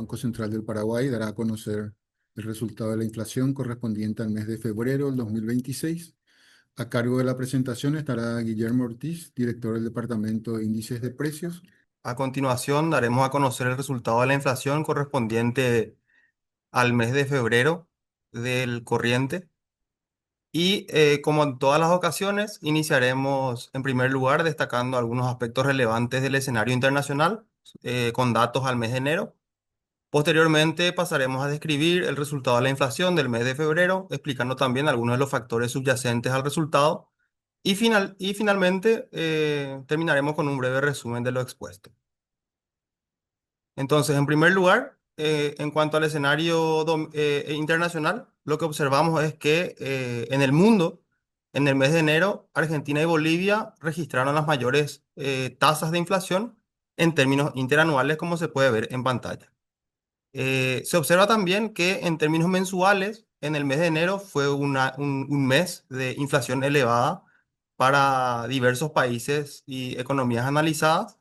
Banco Central del Paraguay dará a conocer el resultado de la inflación correspondiente al mes de febrero del 2026. A cargo de la presentación estará Guillermo Ortiz, director del Departamento de Índices de Precios. A continuación, daremos a conocer el resultado de la inflación correspondiente al mes de febrero del corriente. Como en todas las ocasiones, iniciaremos en primer lugar destacando algunos aspectos relevantes del escenario internacional con datos al mes de enero. Posteriormente pasaremos a describir el resultado de la inflación del mes de febrero, explicando también algunos de los factores subyacentes al resultado. Y finalmente terminaremos con un breve resumen de lo expuesto. Entonces, en primer lugar, en cuanto al escenario internacional, lo que observamos es que en el mundo, en el mes de enero, Argentina y Bolivia registraron las mayores tasas de inflación en términos interanuales, como se puede ver en pantalla. Se observa también que en términos mensuales, en el mes de enero fue un mes de inflación elevada para diversos países y economías analizadas.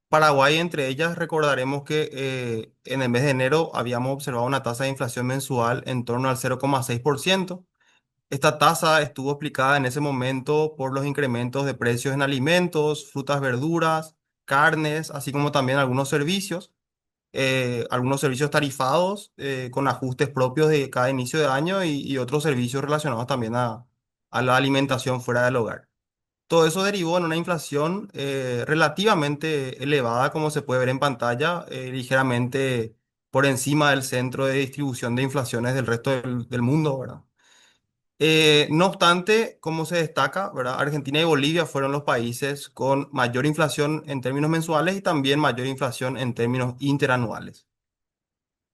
Paraguay, entre ellas, recordaremos que en el mes de enero habíamos observado una tasa de inflación mensual en torno al 0,6%. Esta tasa estuvo explicada en ese momento por los incrementos de precios en alimentos, frutas, verduras, carnes, así como también algunos servicios tarifados con ajustes propios de cada inicio de año y otros servicios relacionados también a la alimentación fuera del hogar. Todo eso derivó en una inflación relativamente elevada, como se puede ver en pantalla, ligeramente por encima del centro de distribución de inflaciones del resto del mundo, ¿verdad? No obstante, como se destaca, ¿verdad? Argentina y Bolivia fueron los países con mayor inflación en términos mensuales y también mayor inflación en términos interanuales.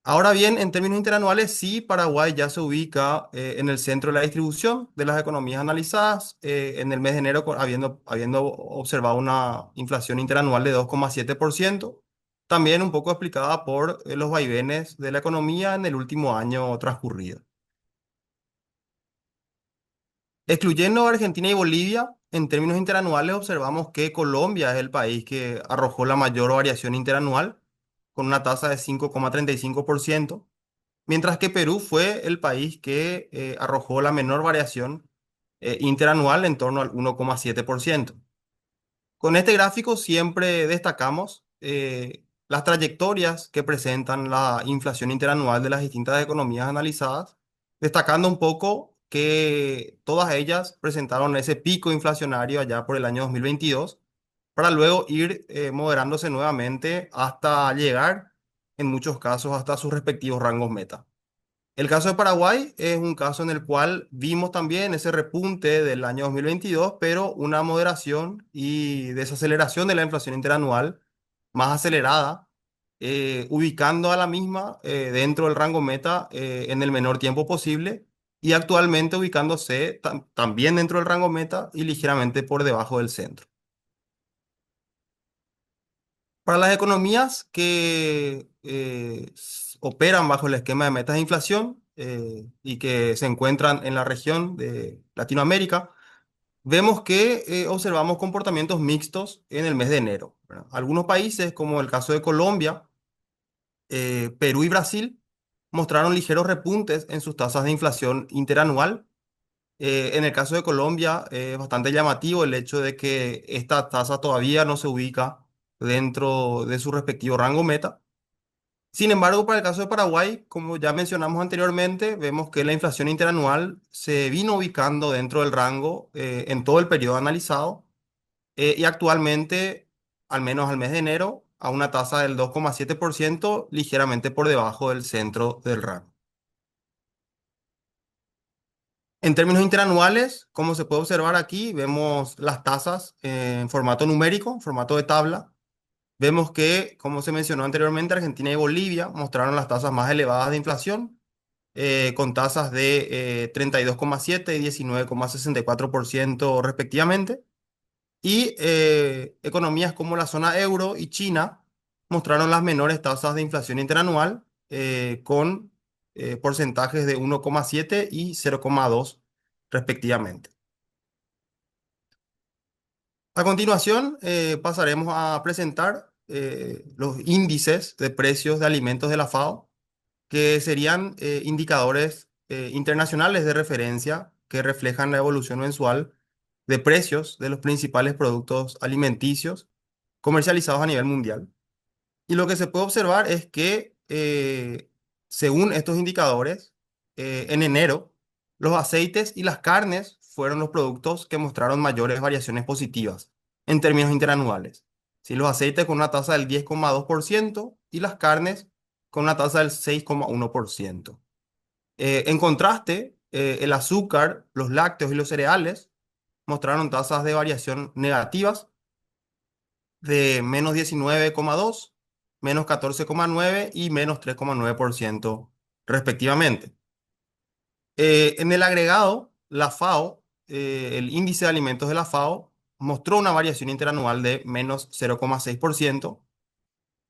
Ahora bien, en términos interanuales, sí, Paraguay ya se ubica en el centro de la distribución de las economías analizadas, en el mes de enero habiendo observado una inflación interanual de 2,7%, también un poco explicada por los vaivenes de la economía en el último año transcurrido. Excluyendo Argentina y Bolivia, en términos interanuales observamos que Colombia es el país que arrojó la mayor variación interanual, con una tasa de 5,35%. Mientras que Perú fue el país que arrojó la menor variación interanual en torno al 1,7%. Con este gráfico siempre destacamos las trayectorias que presentan la inflación interanual de las distintas economías analizadas, destacando un poco que todas ellas presentaron ese pico inflacionario allá por el año 2022, para luego ir moderándose nuevamente hasta llegar, en muchos casos, hasta sus respectivos rangos meta. El caso de Paraguay es un caso en el cual vimos también ese repunte del año 2022, pero una moderación y desaceleración de la inflación interanual más acelerada, ubicando a la misma dentro del rango meta en el menor tiempo posible y actualmente ubicándose también dentro del rango meta y ligeramente por debajo del centro. Para las economías que operan bajo el esquema de metas de inflación y que se encuentran en la región de Latinoamérica, vemos que observamos comportamientos mixtos en el mes de enero, ¿verdad? Algunos países, como el caso de Colombia, Perú y Brasil, mostraron ligeros repuntes en sus tasas de inflación interanual. En el caso de Colombia, es bastante llamativo el hecho de que esta tasa todavía no se ubica dentro de su respectivo rango meta. Sin embargo, para el caso de Paraguay, como ya mencionamos anteriormente, vemos que la inflación interanual se vino ubicando dentro del rango en todo el periodo analizado y actualmente, al menos al mes de enero, a una tasa del 2,7%, ligeramente por debajo del centro del rango. En términos interanuales, como se puede observar aquí, vemos las tasas en formato numérico, en formato de tabla. Vemos que, como se mencionó anteriormente, Argentina y Bolivia mostraron las tasas más elevadas de inflación, con tasas de 32,7 y 19,64% respectivamente. Y economías como la zona euro y China mostraron las menores tasas de inflación interanual, con porcentajes de 1,7 y 0,2 respectivamente. A continuación, pasaremos a presentar los índices de precios de alimentos de la FAO, que serían indicadores internacionales de referencia que reflejan la evolución mensual de precios de los principales productos alimenticios comercializados a nivel mundial. Y lo que se puede observar es que, según estos indicadores, en enero, los aceites y las carnes fueron los productos que mostraron mayores variaciones positivas en términos interanuales. Sí, los aceites con una tasa del 10,2% y las carnes con una tasa del 6,1%. En contraste, el azúcar, los lácteos y los cereales mostraron tasas de variación negativas de -19,2, -14,9 y -3,9% respectivamente. En el agregado, la FAO, el índice de alimentos de la FAO, mostró una variación interanual de -0,6%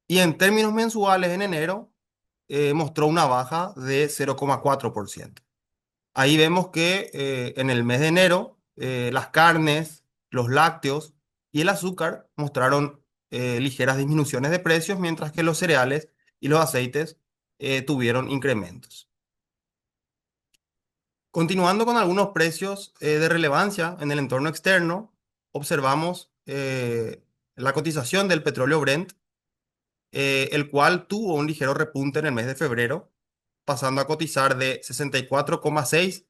y en términos mensuales en enero mostró una baja de 0,4%. Ahí vemos que en el mes de enero las carnes, los lácteos y el azúcar mostraron ligeras disminuciones de precios, mientras que los cereales y los aceites tuvieron incrementos. Continuando con algunos precios de relevancia en el entorno externo, observamos la cotización del petróleo Brent, el cual tuvo un ligero repunte en el mes de febrero, pasando a cotizar de 64,6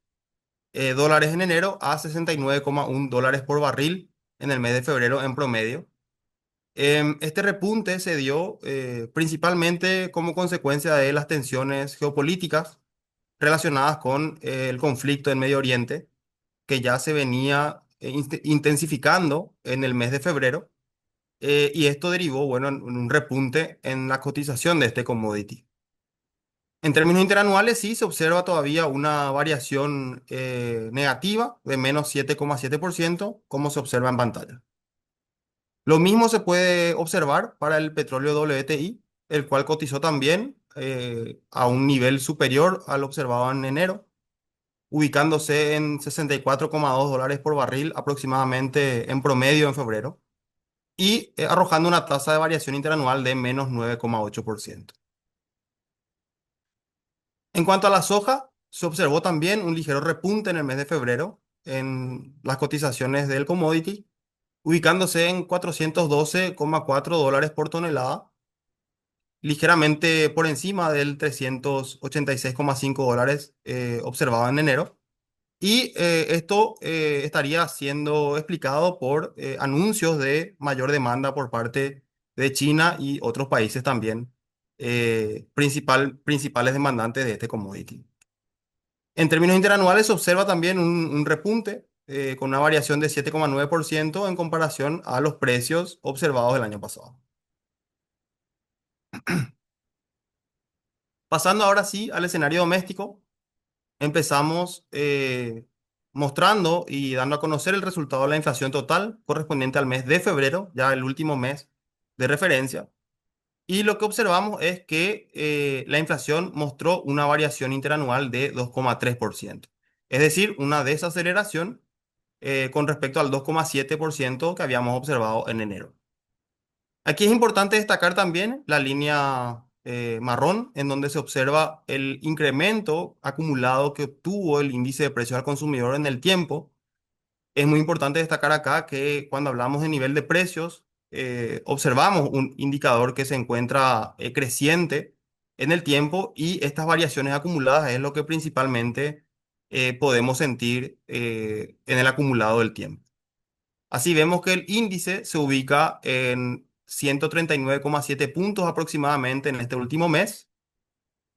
dólares en enero a 69,1 dólares por barril en el mes de febrero en promedio. Este repunte se dio principalmente como consecuencia de las tensiones geopolíticas relacionadas con el conflicto en Medio Oriente, que ya se venía intensificando en el mes de febrero, y esto derivó, bueno, en un repunte en la cotización de este commodity. En términos interanuales, sí se observa todavía una variación negativa de -7,7%, como se observa en pantalla. Lo mismo se puede observar para el petróleo WTI, el cual cotizó también a un nivel superior al observado en enero, ubicándose en 64,2 dólares por barril aproximadamente en promedio en febrero y arrojando una tasa de variación interanual de -9,8%. En cuanto a la soja, se observó también un ligero repunte en el mes de febrero en las cotizaciones del commodity, ubicándose en 412,4 dólares por tonelada, ligeramente por encima del 386,5 dólares observado en enero. Y esto estaría siendo explicado por anuncios de mayor demanda por parte de China y otros países también, principales demandantes de este commodity. En términos interanuales se observa también un repunte con una variación de 7,9% en comparación a los precios observados el año pasado. Pasando ahora sí al escenario doméstico, empezamos mostrando y dando a conocer el resultado de la inflación total correspondiente al mes de febrero, ya el último mes de referencia. Y lo que observamos es que la inflación mostró una variación interanual de 2,3%. Es decir, una desaceleración con respecto al 2,7% que habíamos observado en enero. Aquí es importante destacar también la línea marrón, en donde se observa el incremento acumulado que obtuvo el índice de precios al consumidor en el tiempo. Es muy importante destacar acá que cuando hablamos de nivel de precios, observamos un indicador que se encuentra creciente en el tiempo y estas variaciones acumuladas es lo que principalmente podemos sentir en el acumulado del tiempo. Así vemos que el índice se ubica en 139,7 puntos aproximadamente en este último mes,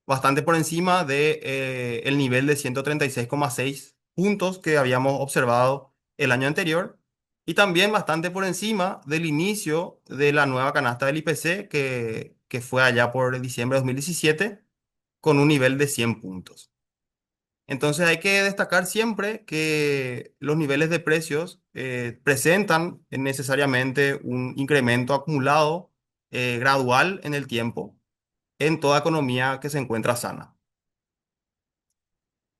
bastante por encima de, el nivel de 136,6 puntos que habíamos observado el año anterior y también bastante por encima del inicio de la nueva canasta del IPC que fue allá por diciembre de 2017 con un nivel de 100 puntos. Entonces hay que destacar siempre que los niveles de precios presentan necesariamente un incremento acumulado gradual en el tiempo en toda economía que se encuentra sana.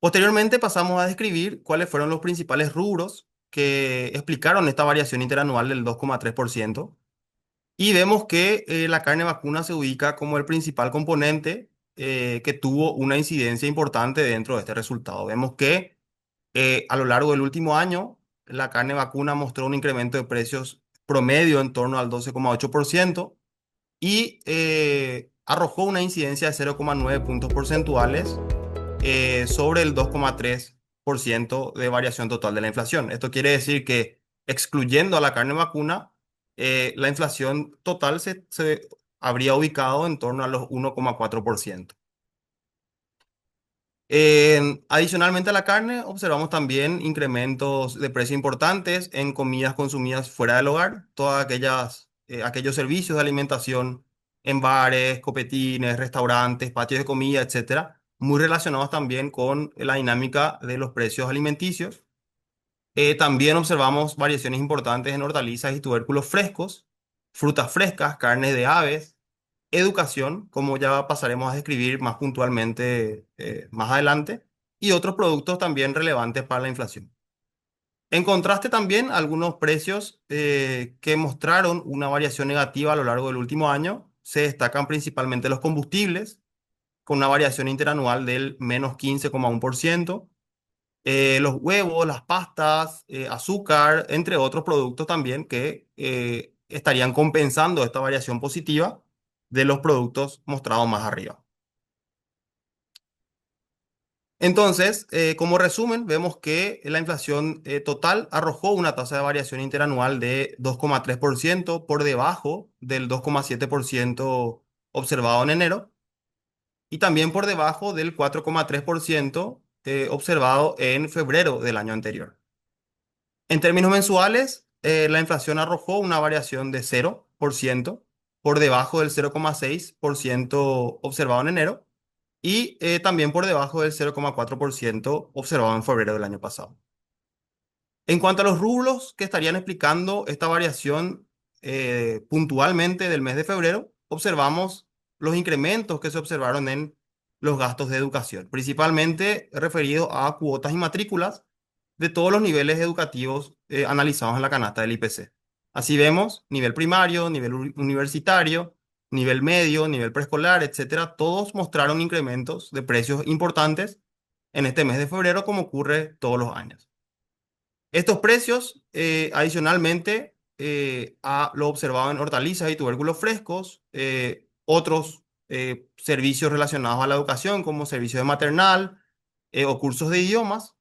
Posteriormente pasamos a describir cuáles fueron los principales rubros que explicaron esta variación interanual del 2,3%. Y vemos que la carne vacuna se ubica como el principal componente que tuvo una incidencia importante dentro de este resultado. Vemos que a lo largo del último año, la carne vacuna mostró un incremento de precios promedio en torno al 12,8% y arrojó una incidencia de 0,9 puntos porcentuales sobre el 2,3% de variación total de la inflación. Esto quiere decir que excluyendo a la carne vacuna, la inflación total se habría ubicado en torno a los 1,4%. Adicionalmente a la carne, observamos también incrementos de precio importantes en comidas consumidas fuera del hogar, aquellos servicios de alimentación en bares, copetines, restaurantes, patios de comida, etcétera, muy relacionados también con la dinámica de los precios alimenticios. También observamos variaciones importantes en hortalizas y tubérculos frescos, frutas frescas, carnes de aves, educación, como ya pasaremos a describir más puntualmente más adelante, y otros productos también relevantes para la inflación. En contraste también, algunos precios que mostraron una variación negativa a lo largo del último año, se destacan principalmente los combustibles, con una variación interanual del -15,1%, los huevos, las pastas, azúcar, entre otros productos también que estarían compensando esta variación positiva de los productos mostrados más arriba. Entonces, como resumen, vemos que la inflación total arrojó una tasa de variación interanual de 2,3% por debajo del 2,7% observado en enero y también por debajo del 4,3% observado en febrero del año anterior. En términos mensuales, la inflación arrojó una variación de 0% por debajo del 0,6% observado en enero y también por debajo del 0,4% observado en febrero del año pasado. En cuanto a los rublos que estarían explicando esta variación puntualmente del mes de febrero, observamos los incrementos que se observaron en los gastos de educación, principalmente referidos a cuotas y matrículas de todos los niveles educativos analizados en la canasta del IPC. Así vemos nivel primario, nivel universitario, nivel medio, nivel preescolar, etcétera, todos mostraron incrementos de precios importantes en este mes de febrero, como ocurre todos los años. Estos precios, adicionalmente a lo observado en hortalizas y tubérculos frescos, otros servicios relacionados a la educación, como servicios de maternal o cursos de idiomas,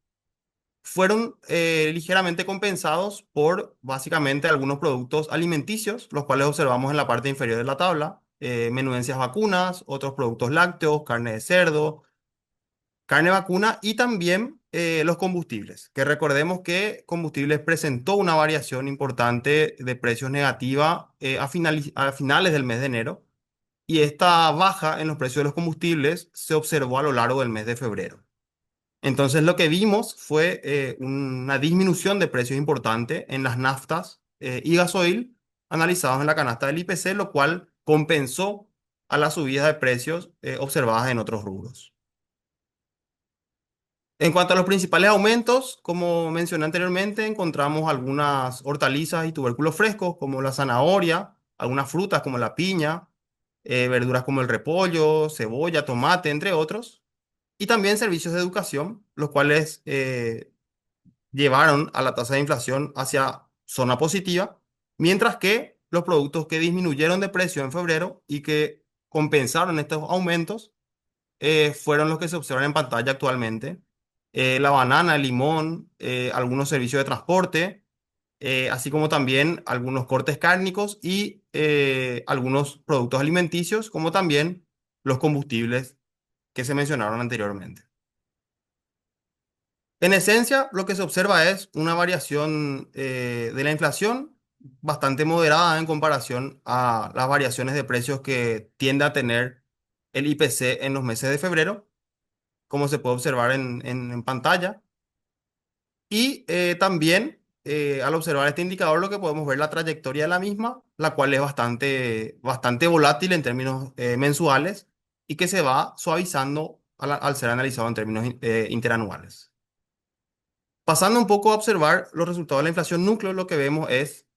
fueron ligeramente compensados por básicamente algunos productos alimenticios, los cuales observamos en la parte inferior de la tabla, menudencias vacunas, otros productos lácteos, carne de cerdo, carne vacuna y también los combustibles, que recordemos que combustibles presentó una variación importante de precios negativa a finales del mes de enero y esta baja en los precios de los combustibles se observó a lo largo del mes de febrero. Entonces lo que vimos fue una disminución de precios importante en las naftas y gasoil analizados en la canasta del IPC, lo cual compensó a la subida de precios observadas en otros rubros. En cuanto a los principales aumentos, como mencioné anteriormente, encontramos algunas hortalizas y tubérculos frescos como la zanahoria, algunas frutas como la piña, verduras como el repollo, cebolla, tomate, entre otros, y también servicios de educación, los cuales llevaron a la tasa de inflación hacia zona positiva, mientras que los productos que disminuyeron de precio en febrero y que compensaron estos aumentos fueron los que se observan en pantalla actualmente. La banana, el limón, algunos servicios de transporte, así como también algunos cortes cárnicos y algunos productos alimenticios, como también los combustibles que se mencionaron anteriormente. En esencia, lo que se observa es una variación de la inflación bastante moderada en comparación a las variaciones de precios que tiende a tener el IPC en los meses de febrero, como se puede observar en pantalla. Y también al observar este indicador lo que podemos ver la trayectoria de la misma, la cual es bastante volátil en términos mensuales y que se va suavizando al ser analizado en términos interanuales. Pasando un poco a observar los resultados de la inflación núcleo, lo que vemos es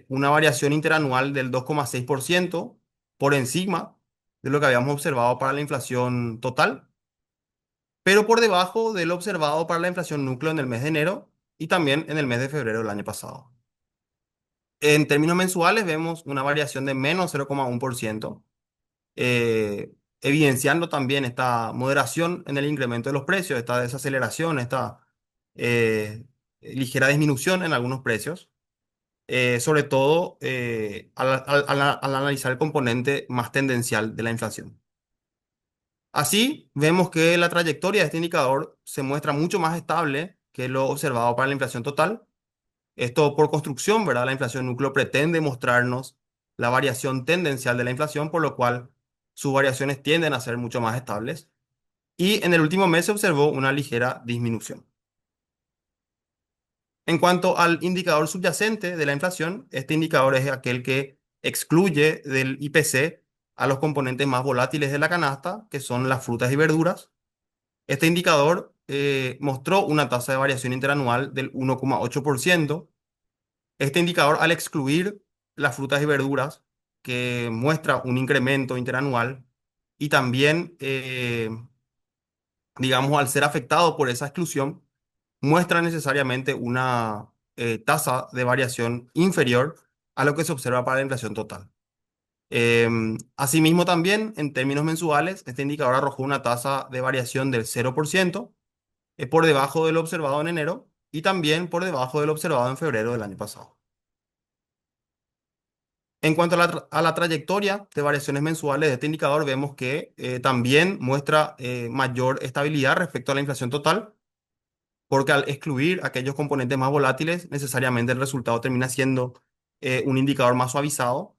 una variación interanual del 2,6% por encima de lo que habíamos observado para la inflación total, pero por debajo de lo observado para la inflación núcleo en el mes de enero y también en el mes de febrero del año pasado. En términos mensuales vemos una variación de menos 0,1%, evidenciando también esta moderación en el incremento de los precios, esta desaceleración, esta eh, ligera disminución en algunos precios, sobre todo al analizar el componente más tendencial de la inflación. Así, vemos que la trayectoria de este indicador se muestra mucho más estable que lo observado para la inflación total. Esto por construcción, ¿verdad? La inflación núcleo pretende mostrarnos la variación tendencial de la inflación, por lo cual sus variaciones tienden a ser mucho más estables. Y en el último mes se observó una ligera disminución. En cuanto al indicador subyacente de la inflación, este indicador es aquel que excluye del IPC a los componentes más volátiles de la canasta, que son las frutas y verduras. Este indicador mostró una tasa de variación interanual del 1,8%. Este indicador, al excluir las frutas y verduras, que muestra un incremento interanual, y también, digamos, al ser afectado por esa exclusión, muestra necesariamente una tasa de variación inferior a lo que se observa para la inflación total. Asimismo, también en términos mensuales, este indicador arrojó una tasa de variación del 0%, por debajo de lo observado en enero y también por debajo de lo observado en febrero del año pasado. En cuanto a la trayectoria de variaciones mensuales de este indicador, vemos que también muestra mayor estabilidad respecto a la inflación total, porque al excluir aquellos componentes más volátiles, necesariamente el resultado termina siendo un indicador más suavizado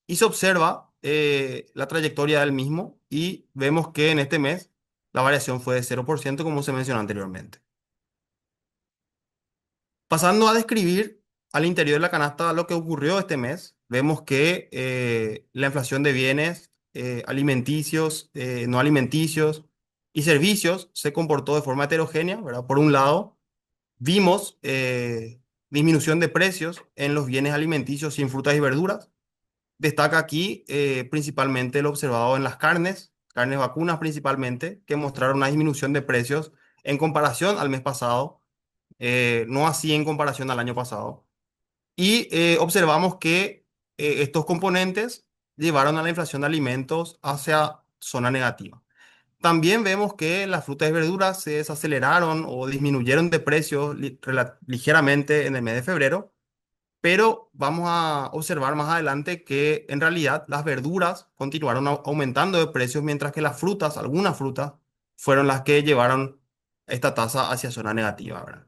y se observa la trayectoria del mismo y vemos que en este mes la variación fue de 0%, como se mencionó anteriormente. Pasando a describir al interior de la canasta lo que ocurrió este mes, vemos que la inflación de bienes alimenticios, no alimenticios y servicios se comportó de forma heterogénea, ¿verdad? Por un lado, vimos disminución de precios en los bienes alimenticios sin frutas y verduras. Destaca aquí principalmente lo observado en las carnes, carnes vacunas principalmente, que mostraron una disminución de precios en comparación al mes pasado, no así en comparación al año pasado. Y observamos que estos componentes llevaron a la inflación de alimentos hacia zona negativa. También vemos que las frutas y verduras se desaceleraron o disminuyeron de precio ligeramente en el mes de febrero, pero vamos a observar más adelante que en realidad las verduras continuaron aumentando de precios, mientras que las frutas, algunas frutas, fueron las que llevaron esta tasa hacia zona negativa, ¿verdad?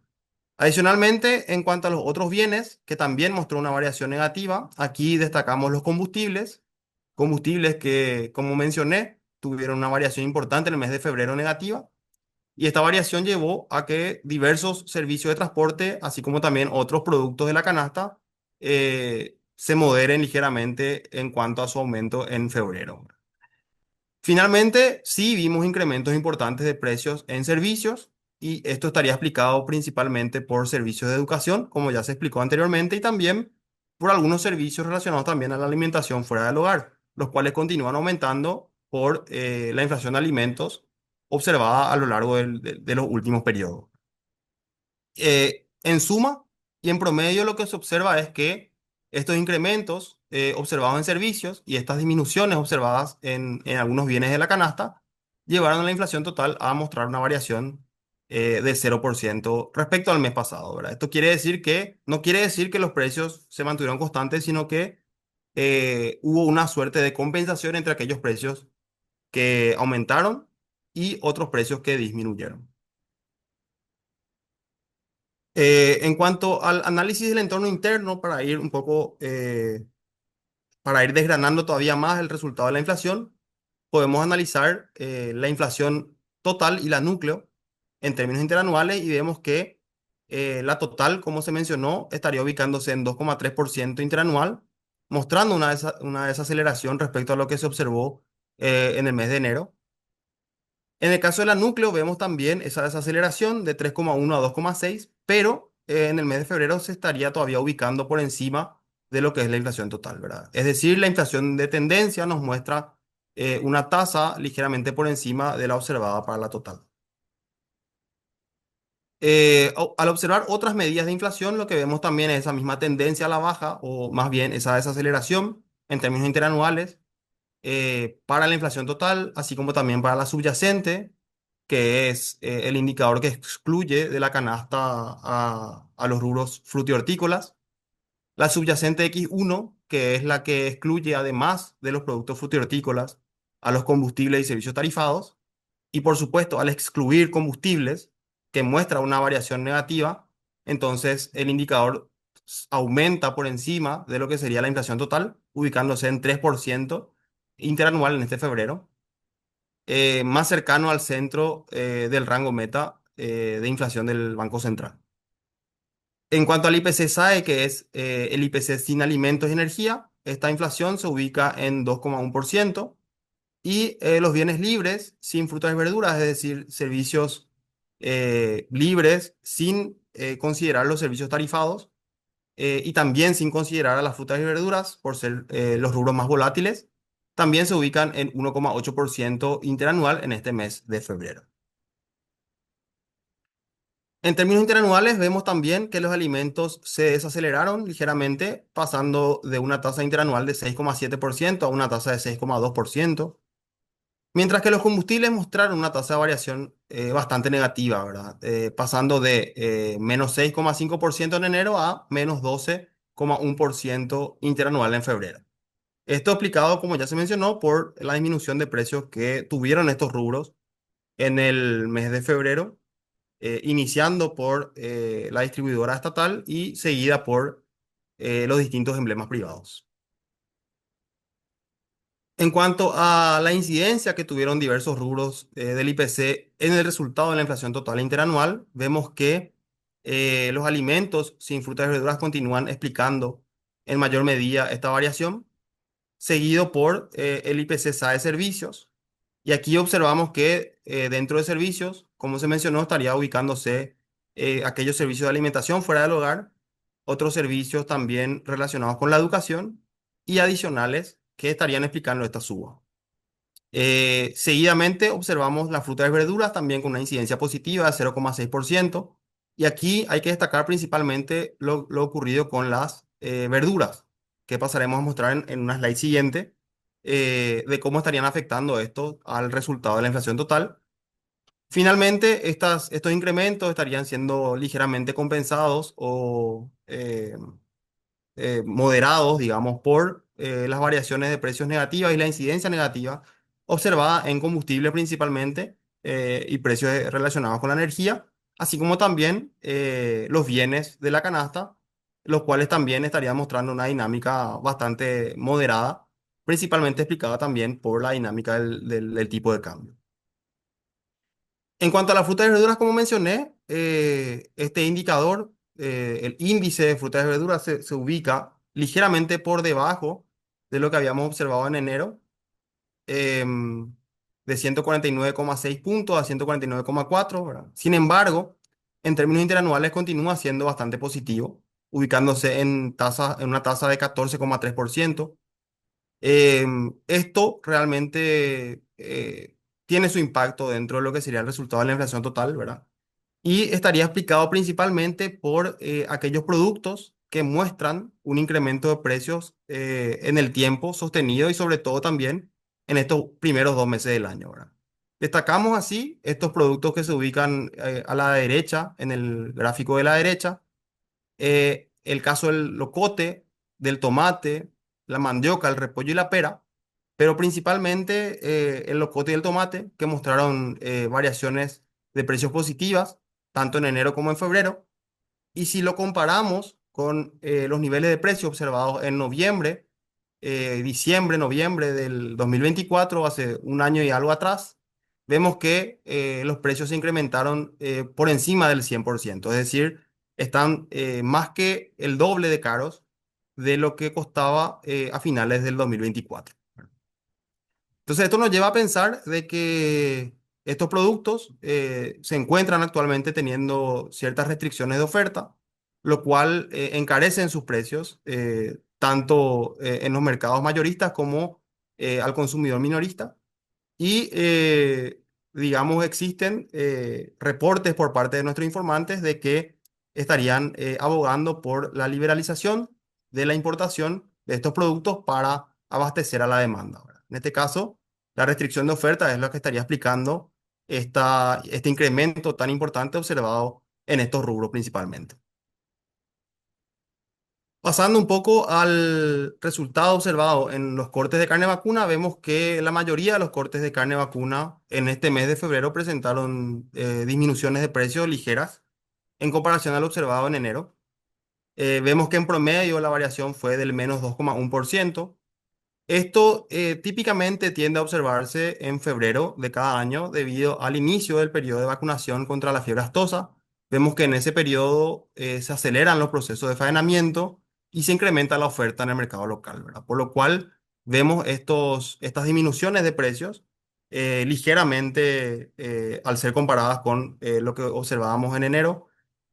Adicionalmente, en cuanto a los otros bienes, que también mostró una variación negativa, aquí destacamos los combustibles, combustibles que, como mencioné, tuvieron una variación importante en el mes de febrero negativa, y esta variación llevó a que diversos servicios de transporte, así como también otros productos de la canasta, se moderen ligeramente en cuanto a su aumento en febrero. Finalmente, sí vimos incrementos importantes de precios en servicios y esto estaría explicado principalmente por servicios de educación, como ya se explicó anteriormente, y también por algunos servicios relacionados también a la alimentación fuera del hogar, los cuales continúan aumentando por la inflación de alimentos observada a lo largo de los últimos periodos. En suma y en promedio, lo que se observa es que estos incrementos observados en servicios y estas disminuciones observadas en algunos bienes de la canasta llevaron a la inflación total a mostrar una variación de 0% respecto al mes pasado, ¿verdad? Esto quiere decir que, no quiere decir que los precios se mantuvieron constantes, sino que hubo una suerte de compensación entre aquellos precios que aumentaron y otros precios que disminuyeron. En cuanto al análisis del entorno interno, para ir un poco, para ir desgranando todavía más el resultado de la inflación, podemos analizar la inflación total y la núcleo en términos interanuales y vemos que la total, como se mencionó, estaría ubicándose en 2,3% interanual, mostrando una desaceleración respecto a lo que se observó en el mes de enero. En el caso de la núcleo vemos también esa desaceleración de 3,1 a 2,6, pero en el mes de febrero se estaría todavía ubicando por encima de lo que es la inflación total, ¿verdad? Es decir, la inflación de tendencia nos muestra una tasa ligeramente por encima de la observada para la total. Al observar otras medidas de inflación, lo que vemos también es esa misma tendencia a la baja, o más bien esa desaceleración en términos interanuales para la inflación total, así como también para la subyacente, que es el indicador que excluye de la canasta a los rubros frutihortícolas. La subyacente X1, que es la que excluye además de los productos frutihortícolas a los combustibles y servicios tarifados. Y por supuesto, al excluir combustibles, que muestra una variación negativa, entonces el indicador aumenta por encima de lo que sería la inflación total, ubicándose en 3% interanual en este febrero, más cercano al centro del rango meta de inflación del Banco Central. En cuanto al IPC SAE, que es el IPC sin alimentos y energía, esta inflación se ubica en 2,1%. Y los bienes libres, sin frutas y verduras, es decir, servicios libres, sin considerar los servicios tarifados y también sin considerar a las frutas y verduras, por ser los rubros más volátiles, también se ubican en 1,8% interanual en este mes de febrero. En términos interanuales, vemos también que los alimentos se desaceleraron ligeramente, pasando de una tasa interanual de 6,7% a una tasa de 6,2%. Mientras que los combustibles mostraron una tasa de variación bastante negativa, ¿verdad? Pasando de menos 6,5% en enero a menos 12,1% interanual en febrero. Esto explicado, como ya se mencionó, por la disminución de precios que tuvieron estos rubros en el mes de febrero, iniciando por la distribuidora estatal y seguida por los distintos emblemas privados. En cuanto a la incidencia que tuvieron diversos rubros del IPC en el resultado de la inflación total interanual, vemos que los alimentos sin frutas y verduras continúan explicando en mayor medida esta variación, seguido por el IPC SAE servicios. Y aquí observamos que dentro de servicios, como se mencionó, estaría ubicándose aquellos servicios de alimentación fuera del hogar, otros servicios también relacionados con la educación y adicionales que estarían explicando esta suba. Seguidamente observamos las frutas y verduras también con una incidencia positiva de 0,6%. Y aquí hay que destacar principalmente lo ocurrido con las verduras, que pasaremos a mostrar en una slide siguiente, de cómo estarían afectando esto al resultado de la inflación total. Finalmente, estos incrementos estarían siendo ligeramente compensados o moderados, digamos, por las variaciones de precios negativas y la incidencia negativa observada en combustible principalmente y precios relacionados con la energía, así como también los bienes de la canasta, los cuales también estarían mostrando una dinámica bastante moderada, principalmente explicada también por la dinámica del tipo de cambio. En cuanto a las frutas y verduras, como mencioné, este indicador, el índice de frutas y verduras, se ubica ligeramente por debajo de lo que habíamos observado en enero, de 149,6 puntos a 149,4, ¿verdad? Sin embargo, en términos interanuales continúa siendo bastante positivo, ubicándose en una tasa de 14,3%. Esto realmente tiene su impacto dentro de lo que sería el resultado de la inflación total, ¿verdad? Y estaría explicado principalmente por aquellos productos que muestran un incremento de precios en el tiempo sostenido y sobre todo también en estos primeros 2 meses del año, ¿verdad? Destacamos así estos productos que se ubican a la derecha, en el gráfico de la derecha, el caso del locote, del tomate, la mandioca, el repollo y la pera, pero principalmente el locote y el tomate, que mostraron variaciones de precios positivas, tanto en enero como en febrero. Y si lo comparamos con los niveles de precio observados en noviembre, diciembre, noviembre del 2024, hace un año y algo atrás, vemos que los precios se incrementaron por encima del 100%, es decir, están más que el doble de caros de lo que costaba a finales del 2024. Entonces, esto nos lleva a pensar de que estos productos se encuentran actualmente teniendo ciertas restricciones de oferta, lo cual encarece sus precios, tanto en los mercados mayoristas como al consumidor minorista. Y, digamos, existen reportes por parte de nuestros informantes de que estarían abogando por la liberalización de la importación de estos productos para abastecer a la demanda, ¿verdad? En este caso, la restricción de oferta es lo que estaría explicando este incremento tan importante observado en estos rubros principalmente. Pasando un poco al resultado observado en los cortes de carne vacuna, vemos que la mayoría de los cortes de carne vacuna en este mes de febrero presentaron disminuciones de precios ligeras en comparación al observado en enero. Vemos que en promedio la variación fue del menos 2,1%. Esto típicamente tiende a observarse en febrero de cada año debido al inicio del periodo de vacunación contra la fiebre aftosa. Vemos que en ese periodo se aceleran los procesos de faenamiento y se incrementa la oferta en el mercado local, ¿verdad? Por lo cual vemos estas disminuciones de precios ligeramente al ser comparadas con lo que observábamos en enero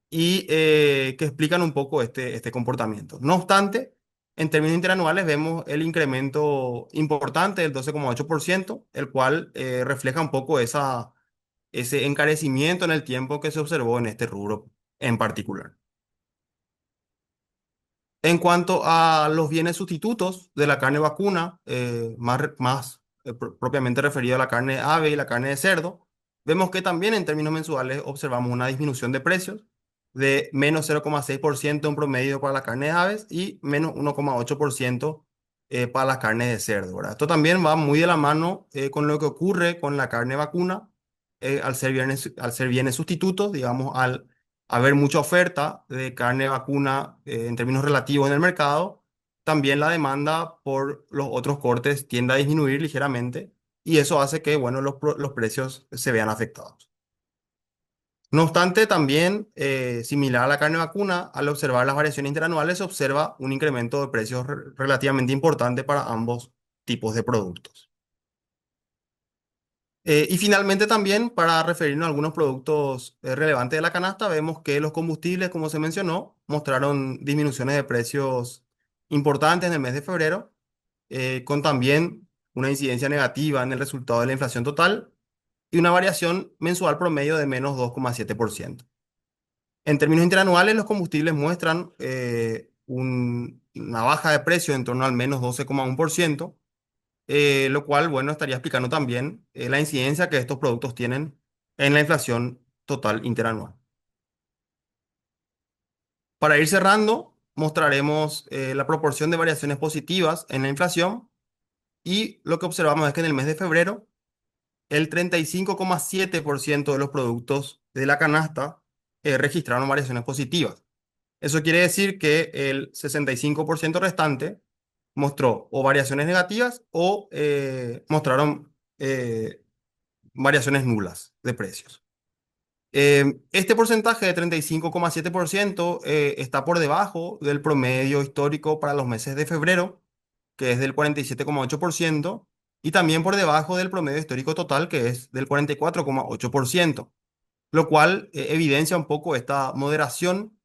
y que explican un poco este comportamiento. No obstante, en términos interanuales vemos el incremento importante del 12,8%, el cual refleja un poco ese encarecimiento en el tiempo que se observó en este rubro en particular. En cuanto a los bienes sustitutos de la carne vacuna, más propiamente referido a la carne de ave y la carne de cerdo, vemos que también en términos mensuales observamos una disminución de precios de menos 0,6% en promedio para la carne de aves y menos 1,8% para las carnes de cerdo, ¿verdad? Esto también va muy de la mano con lo que ocurre con la carne vacuna al ser bienes sustitutos, digamos, al haber mucha oferta de carne vacuna en términos relativos en el mercado, también la demanda por los otros cortes tiende a disminuir ligeramente y eso hace que, bueno, los precios se vean afectados. No obstante, también, similar a la carne vacuna, al observar las variaciones interanuales se observa un incremento de precios relativamente importante para ambos tipos de productos. Y finalmente también, para referirnos a algunos productos relevantes de la canasta, vemos que los combustibles, como se mencionó, mostraron disminuciones de precios importantes en el mes de febrero, con también una incidencia negativa en el resultado de la inflación total y una variación mensual promedio de menos 2,7%. En términos interanuales, los combustibles muestran una baja de precio en torno al menos 12,1%, lo cual, bueno, estaría explicando también la incidencia que estos productos tienen en la inflación total interanual. Para ir cerrando, mostraremos la proporción de variaciones positivas en la inflación y lo que observamos es que en el mes de febrero, el 35,7% de los productos de la canasta registraron variaciones positivas. Eso quiere decir que el 65% restante mostró o variaciones negativas o mostraron variaciones nulas de precios. Este porcentaje de 35,7% está por debajo del promedio histórico para los meses de febrero, que es del 47,8%, y también por debajo del promedio histórico total, que es del 44,8%, lo cual evidencia un poco esta moderación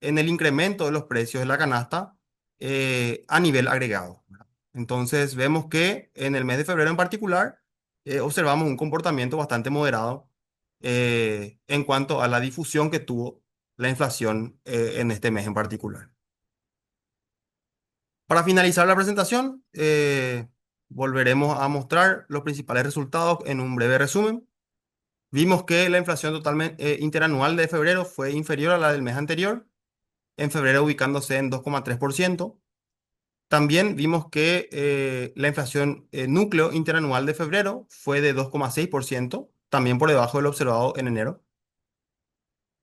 en el incremento de los precios de la canasta a nivel agregado, ¿verdad? Entonces vemos que en el mes de febrero en particular observamos un comportamiento bastante moderado en cuanto a la difusión que tuvo la inflación en este mes en particular. Para finalizar la presentación, volveremos a mostrar los principales resultados en un breve resumen. Vimos que la inflación totalmente interanual de febrero fue inferior a la del mes anterior, en febrero ubicándose en 2,3%. También vimos que la inflación núcleo interanual de febrero fue de 2,6%, también por debajo de lo observado en enero.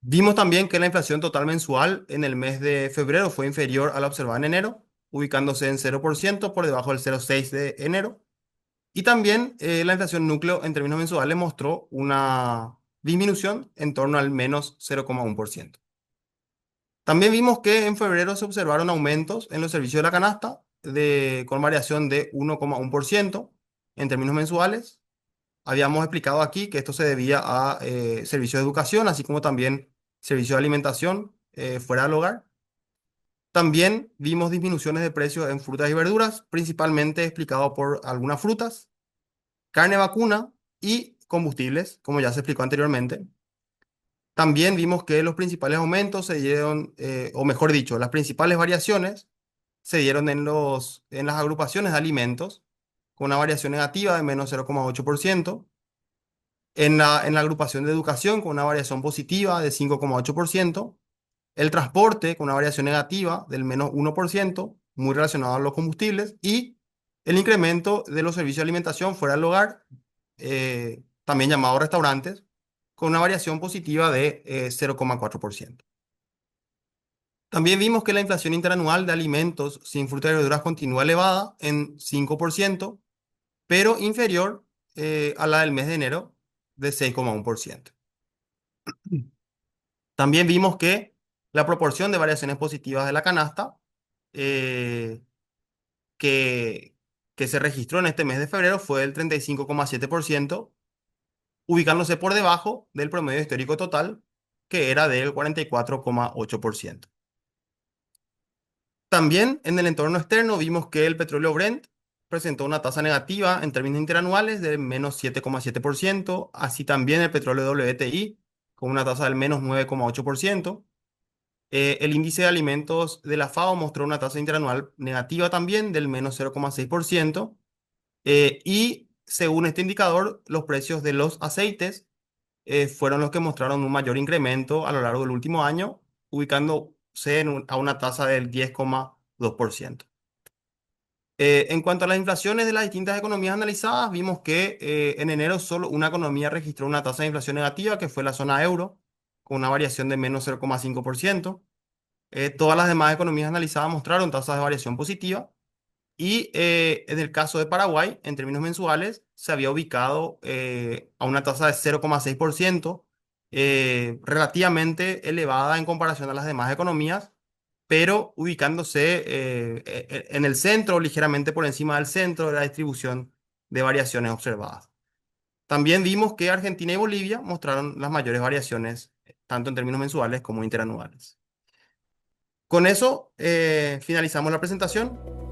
Vimos también que la inflación total mensual en el mes de febrero fue inferior a la observada en enero, ubicándose en 0% por debajo del 0,6 de enero. Y también la inflación núcleo en términos mensuales mostró una disminución en torno al menos 0,1%. También vimos que en febrero se observaron aumentos en los servicios de la canasta con variación de 1,1% en términos mensuales. Habíamos explicado aquí que esto se debía a servicios de educación, así como también servicios de alimentación fuera del hogar. También vimos disminuciones de precios en frutas y verduras, principalmente explicado por algunas frutas, carne vacuna y combustibles, como ya se explicó anteriormente. También vimos que los principales aumentos se dieron, o mejor dicho, las principales variaciones se dieron en las agrupaciones de alimentos, con una variación negativa de menos 0,8%, en la agrupación de educación, con una variación positiva de 5,8%, el transporte, con una variación negativa del menos 1%, muy relacionado a los combustibles, y el incremento de los servicios de alimentación fuera del hogar, también llamados restaurantes, con una variación positiva de 0,4%. También vimos que la inflación interanual de alimentos sin frutas y verduras continúa elevada en 5%, pero inferior a la del mes de enero de 6,1%. También vimos que la proporción de variaciones positivas de la canasta eh, que, que se registró en este mes de febrero fue del 35,7%, ubicándose por debajo del promedio histórico total, que era del 44,8%. También en el entorno externo vimos que el petróleo Brent presentó una tasa negativa en términos interanuales de menos 7,7%, así también el petróleo WTI con una tasa del menos 9,8%. El índice de alimentos de la FAO mostró una tasa interanual negativa también del menos 0,6%. Y según este indicador, los precios de los aceites fueron los que mostraron un mayor incremento a lo largo del último año, ubicándose a una tasa del 10,2%. En cuanto a las inflaciones de las distintas economías analizadas, vimos que en enero solo una economía registró una tasa de inflación negativa, que fue la zona euro, con una variación de menos 0,5%. Todas las demás economías analizadas mostraron tasas de variación positiva. Y en el caso de Paraguay, en términos mensuales, se había ubicado a una tasa de 0,6%, relativamente elevada en comparación a las demás economías, pero ubicándose en el centro, ligeramente por encima del centro de la distribución de variaciones observadas. También vimos que Argentina y Bolivia mostraron las mayores variaciones, tanto en términos mensuales como interanuales. Con eso finalizamos la presentación.